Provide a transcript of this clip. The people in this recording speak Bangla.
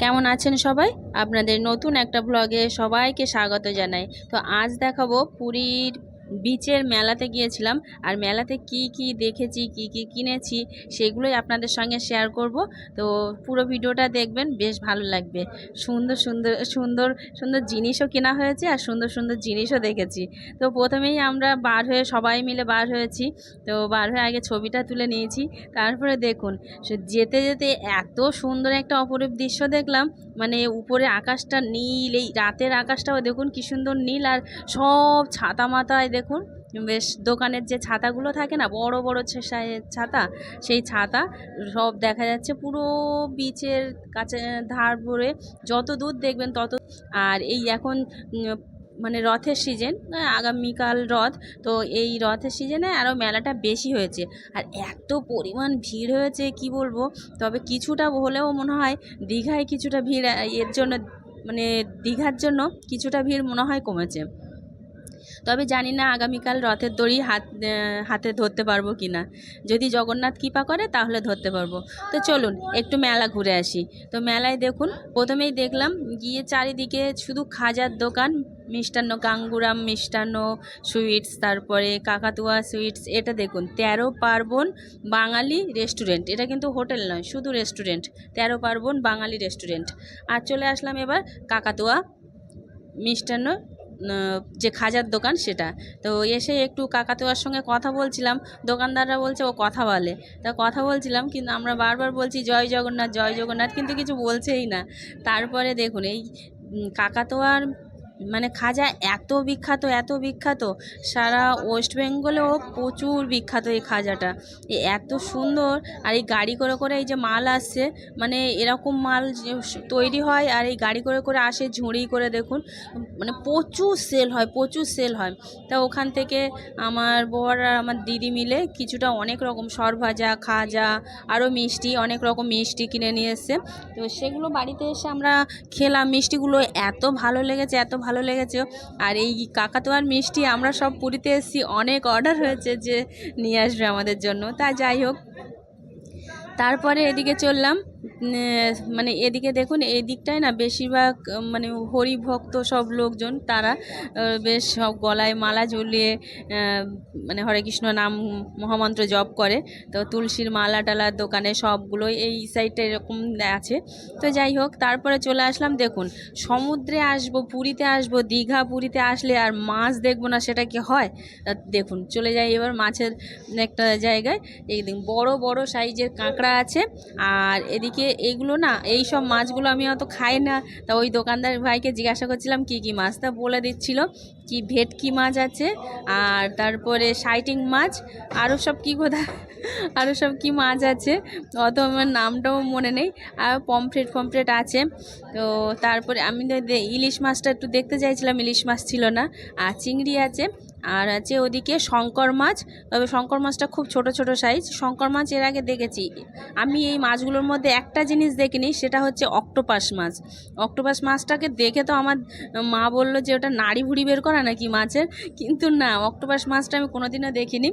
কেমন আছেন সবাই? আপনাদের নতুন একটা ব্লগে সবাইকে স্বাগত জানাই। তো আজ দেখাবো পুরীর বিচের মেলাতে গিয়েছিলাম। আর মেলাতে কি কি দেখেছি, কি কি কিনেছি, সেগুলোই আপনাদের সঙ্গে শেয়ার করব। তো পুরো ভিডিওটা দেখবেন, বেশ ভালো লাগবে। সুন্দর সুন্দর সুন্দর সুন্দর জিনিসও কেনা হয়েছে আর সুন্দর সুন্দর জিনিসও দেখেছি। তো প্রথমেই আমরা সবাই মিলে বার হয়েছি। তো বার হয়ে আগে ছবিটা তুলে নিয়েছি। তারপরে দেখুন, যেতে যেতে এত সুন্দর একটা অপরূপ দৃশ্য দেখলাম। মানে উপরে আকাশটা নীল, এই রাতের আকাশটাও দেখুন কি সুন্দর নীল। আর সব ছাতা মাথায় দেখুন, বেশ দোকানের যে ছাতাগুলো থাকে না, বড় বড় ছাতা, সেই ছাতা সব দেখা যাচ্ছে পুরো বিচের কাছে ধার ভরে। যত দূর দেখবেন তত। আর এই এখন মানে রথের সিজন, আগামীকাল রথ। তো এই রথের সিজনে আরও মেলাটা বেশি হয়েছে। আর এত পরিমাণ ভিড় হয়েছে কি বলবো। তবে কিছুটা হলেও মনে হয় দীঘায় কিছুটা ভিড় এর জন্য, মানে দীঘার জন্য কিছুটা ভিড় মনে হয় কমেছে। তবে জানি না আগামীকাল রথের দড়ি হাতে ধরতে পারবো কি না। যদি জগন্নাথ কৃপা করে তাহলে ধরতে পারবো। তো চলুন একটু মেলা ঘুরে আসি। তো মেলায় দেখুন, প্রথমেই দেখলাম গিয়ে চারিদিকে শুধু খাজার দোকান, মিষ্টান্ন, গাঙ্গুরাম মিষ্টান্ন সুইটস, তারপরে কাকাতুয়া সুইটস। এটা দেখুন 13 পার্বণ বাঙালি রেস্টুরেন্ট। এটা কিন্তু হোটেল নয়, শুধু রেস্টুরেন্ট, 13 পার্বণ বাঙালি রেস্টুরেন্ট। আর চলে আসলাম এবার কাকাতুয়া মিষ্টান্ন, যে খাজার দোকান সেটা। তো এসে একটু কাকাতুয়ার সঙ্গে কথা বলছিলাম। দোকানদাররা বলছে ও কথা বলে, তা কথা বলছিলাম, কিন্তু আমরা বারবার বলছি জয় জগন্নাথ জয় জগন্নাথ, কিন্তু কিছু বলছেই না। তারপরে দেখুন এই কাকাতুয়ার মানে খাজা এত বিখ্যাত, এত বিখ্যাত, সারা ওয়েস্ট বেঙ্গলেও প্রচুর বিখ্যাত এই খাজাটা। এত সুন্দর। আর এই গাড়ি করে করে এই যে মাল আসছে, মানে এরকম মাল তৈরি হয় আর এই গাড়ি করে করে আসে ঝুড়ি করে, দেখুন মানে প্রচুর সেল হয়, প্রচুর সেল হয়। তা ওখান থেকে আমার বর আর আমার দিদি মিলে কিছুটা অনেক রকম সরভাজা, খাজা, আরও মিষ্টি, অনেক রকম মিষ্টি কিনে নিয়ে এসছে। তো সেগুলো বাড়িতে এসে আমরা খেলাম। মিষ্টিগুলো এত ভালো লেগেছে, এত ভালো লেগেছে। আর এই কাকাতুয়ার মিষ্টি আমরা সব পুরীতে এসেছি, অনেক অর্ডার হয়েছে যে নিয়ে আসবে আমাদের জন্য। তা যাই হোক, তারপরে এদিকে চললাম। মানে এদিকে দেখুন, এই দিকটায় না বেশিরভাগ মানে হরিভক্ত সব লোকজন, তারা বেশ সব গলায় মালা ঝুলিয়ে মানে হরে কৃষ্ণ নাম মহামন্ত্র জপ করে। তো তুলসীর মালা টালার দোকানে সবগুলোই এই সাইডটা এরকম আছে। তো যাই হোক, তারপরে চলে আসলাম। দেখুন, সমুদ্রে আসবো, পুরীতে আসবো, দীঘা পুরীতে আসলে আর মাছ দেখবো না, সেটা কি হয়? দেখুন চলে যাই এবার মাছের একটা জায়গায়। এই দেখুন বড় বড় সাইজের কাঁকড়া আছে। আর এদিকে এইগুলো না, এই সব মাছগুলো আমি অত খাই না। তা ওই দোকানদার ভাইকে জিজ্ঞাসা করছিলাম কি কি মাছ, তা বলে দিচ্ছিল কি ভেটকি মাছ আছে, আর তারপরে সাইটিং মাছ, আরও সব কি কোথায় আরও সব কি মাছ আছে, অত আমার নামটাও মনে নেই। আর পমফ্রেট আছে। তো তারপরে আমি ইলিশ মাছটা একটু দেখতে চাইছিলাম, ইলিশ মাছ ছিল না। আর চিংড়ি আছে। আর আছে ওদিকে শঙ্কর মাছ। তবে শঙ্কর মাছটা খুব ছোট ছোট সাইজ। শঙ্কর মাছ এর আগে দেখেছি আমি। এই মাছগুলোর মধ্যে একটা জিনিস দেখিনি, সেটা হচ্ছে অক্টোপাস মাছ। অক্টোপাস মাছটাকে দেখে তো আমার মা বললো যে ওটা নাড়ি ভুড়ি বের করা নাকি মাছের, কিন্তু না, অক্টোপাস মাছটা আমি কোনোদিনও দেখিনি।